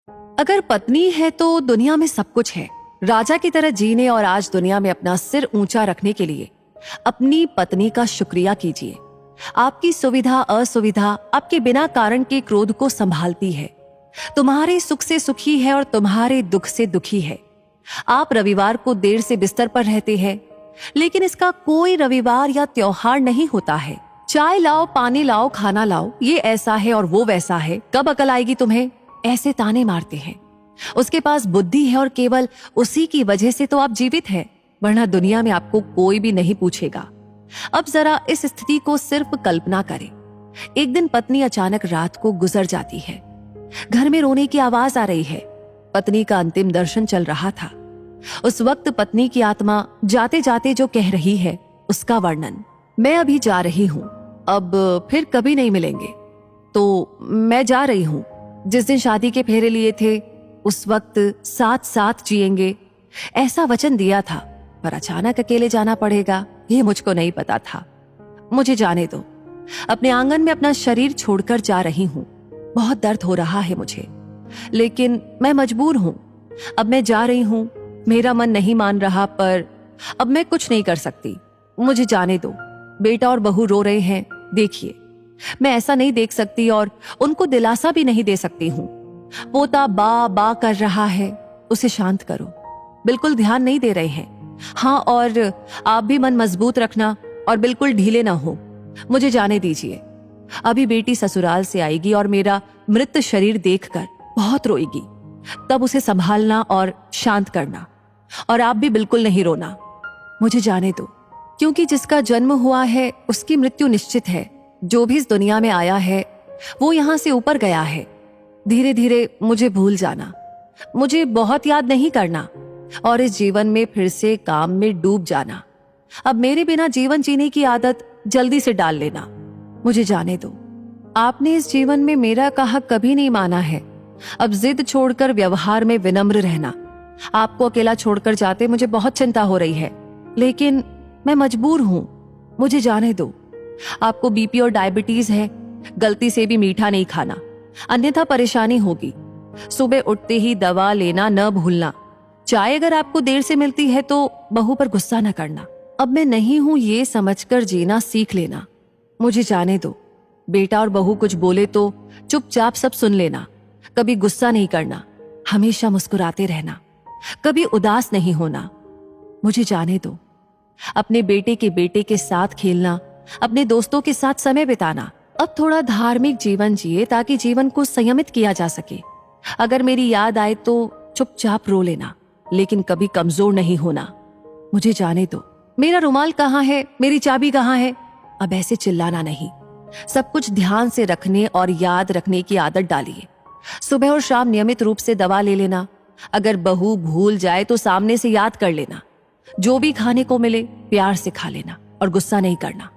अगर पत्नी है तो दुनिया में सब कुछ है। राजा की तरह जीने और आज दुनिया में अपना सिर ऊंचा रखने के लिए अपनी पत्नी का शुक्रिया कीजिए। आपकी सुविधा असुविधा आपके बिना कारण के क्रोध को संभालती है, तुम्हारे सुख से सुखी है और तुम्हारे दुख से दुखी है। आप रविवार को देर से बिस्तर पर रहते हैं, लेकिन इसका कोई रविवार या त्योहार नहीं होता है। चाय लाओ, पानी लाओ, खाना लाओ, ये ऐसा है और वो वैसा है, कब अकल आएगी तुम्हें, ऐसे ताने मारते हैं। उसके पास बुद्धि है और केवल उसी की वजह से तो आप जीवित हैं, वरना दुनिया में आपको कोई भी नहीं पूछेगा। अब जरा इस स्थिति को सिर्फ कल्पना करें। एक दिन पत्नी अचानक रात को गुजर जाती है। घर में रोने की आवाज आ रही है। पत्नी का अंतिम दर्शन चल रहा था। उस वक्त पत्नी की आत्मा जाते जाते जो कह रही है उसका वर्णन, मैं अभी जा रही हूं, अब फिर कभी नहीं मिलेंगे। तो मैं जा रही हूं, जिस दिन शादी के फेरे लिए थे उस वक्त साथ साथ जिएंगे, ऐसा वचन दिया था, पर अचानक अकेले जाना पड़ेगा ये मुझको नहीं पता था। मुझे जाने दो, अपने आंगन में अपना शरीर छोड़कर जा रही हूं। बहुत दर्द हो रहा है मुझे, लेकिन मैं मजबूर हूं। अब मैं जा रही हूं, मेरा मन नहीं मान रहा, पर अब मैं कुछ नहीं कर सकती। मुझे जाने दो। बेटा और बहू रो रहे हैं, देखिए, मैं ऐसा नहीं देख सकती और उनको दिलासा भी नहीं दे सकती हूँ। पोता बा बा कर रहा है, उसे शांत करो। बिल्कुल ध्यान नहीं दे रहे हैं। हाँ, और आप भी मन मजबूत रखना और बिल्कुल ढीले ना हो। मुझे जाने दीजिए। अभी बेटी ससुराल से आएगी और मेरा मृत शरीर देखकर बहुत रोएगी, तब उसे संभालना और शांत करना। और आप भी बिल्कुल नहीं रोना। मुझे जाने दो, क्योंकि जिसका जन्म हुआ है उसकी मृत्यु निश्चित है। जो भी इस दुनिया में आया है वो यहां से ऊपर गया है। धीरे धीरे मुझे भूल जाना, मुझे बहुत याद नहीं करना और इस जीवन में फिर से काम में डूब जाना। अब मेरे बिना जीवन जीने की आदत जल्दी से डाल लेना। मुझे जाने दो। आपने इस जीवन में मेरा कहा कभी नहीं माना है। अब जिद छोड़कर व्यवहार में विनम्र रहना। आपको अकेला छोड़कर जाते मुझे बहुत चिंता हो रही है, लेकिन मैं मजबूर हूं। मुझे जाने दो। आपको बीपी और डायबिटीज है, गलती से भी मीठा नहीं खाना, अन्यथा परेशानी होगी। सुबह उठते ही दवा लेना न भूलना। चाय अगर आपको देर से मिलती है तो बहू पर गुस्सा न करना। अब मैं नहीं हूं ये समझकर जीना सीख लेना। मुझे जाने दो। बेटा और बहू कुछ बोले तो चुपचाप सब सुन लेना। कभी गुस्सा नहीं करना, हमेशा मुस्कुराते रहना, कभी उदास नहीं होना। मुझे जाने दो। अपने बेटे के साथ खेलना, अपने दोस्तों के साथ समय बिताना। अब थोड़ा धार्मिक जीवन जिए ताकि जीवन को संयमित किया जा सके। अगर मेरी याद आए तो चुपचाप रो लेना, लेकिन कभी कमजोर नहीं होना। मुझे जाने दो। मेरा रुमाल कहाँ है, मेरी चाबी कहाँ है। अब ऐसे चिल्लाना नहीं। सब कुछ ध्यान से रखने और याद रखने की आदत डालिए। सुबह और शाम नियमित रूप से दवा ले लेना। अगर बहू भूल जाए तो सामने से याद कर लेना। जो भी खाने को मिले प्यार से खा लेना और गुस्सा नहीं करना।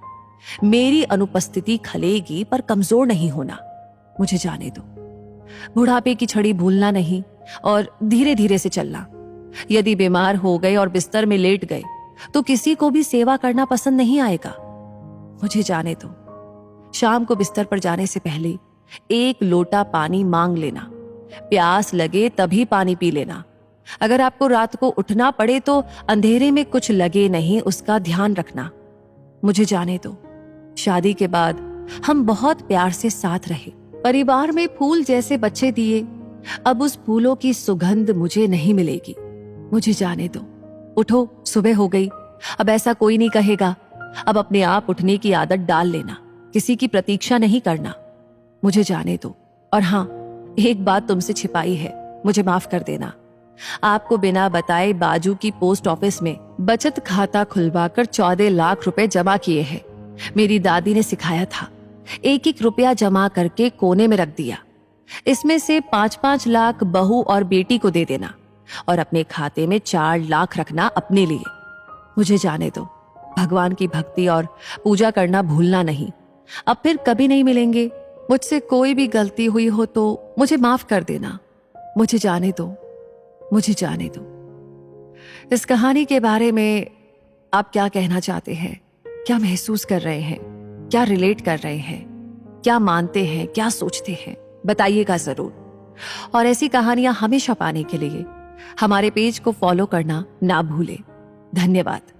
मेरी अनुपस्थिति खलेगी पर कमजोर नहीं होना। मुझे जाने दो। बुढ़ापे की छड़ी भूलना नहीं और धीरे धीरे से चलना। यदि बीमार हो गए और बिस्तर में लेट गए तो किसी को भी सेवा करना पसंद नहीं आएगा। मुझे जाने दो। शाम को बिस्तर पर जाने से पहले 1 लोटा पानी मांग लेना। प्यास लगे तभी पानी पी लेना। अगर आपको रात को उठना पड़े तो अंधेरे में कुछ लगे नहीं, उसका ध्यान रखना। मुझे जाने दो। शादी के बाद हम बहुत प्यार से साथ रहे, परिवार में फूल जैसे बच्चे दिए। अब उस फूलों की सुगंध मुझे नहीं मिलेगी। मुझे जाने दो। उठो, सुबह हो गई। अब ऐसा कोई नहीं कहेगा। अब अपने आप उठने की आदत डाल लेना, किसी की प्रतीक्षा नहीं करना। मुझे जाने दो। और हाँ, एक बात तुमसे छिपाई है, मुझे माफ कर देना। आपको बिना बताए बाजू की पोस्ट ऑफिस में बचत खाता खुलवाकर 14 लाख रुपए जमा किए हैं। मेरी दादी ने सिखाया था, 1-1 रुपया जमा करके कोने में रख दिया। इसमें से 5-5 लाख बहू और बेटी को दे देना और अपने खाते में 4 लाख रखना अपने लिए। मुझे जाने दो। भगवान की भक्ति और पूजा करना भूलना नहीं। अब फिर कभी नहीं मिलेंगे। मुझसे कोई भी गलती हुई हो तो मुझे माफ कर देना। मुझे जाने दो। मुझे जाने दो। इस कहानी के बारे में आप क्या कहना चाहते हैं? क्या महसूस कर रहे हैं? क्या रिलेट कर रहे हैं? क्या मानते हैं? क्या सोचते हैं? बताइएगा जरूर। और ऐसी कहानियां हमेशा पाने के लिए हमारे पेज को फॉलो करना ना भूलें। धन्यवाद।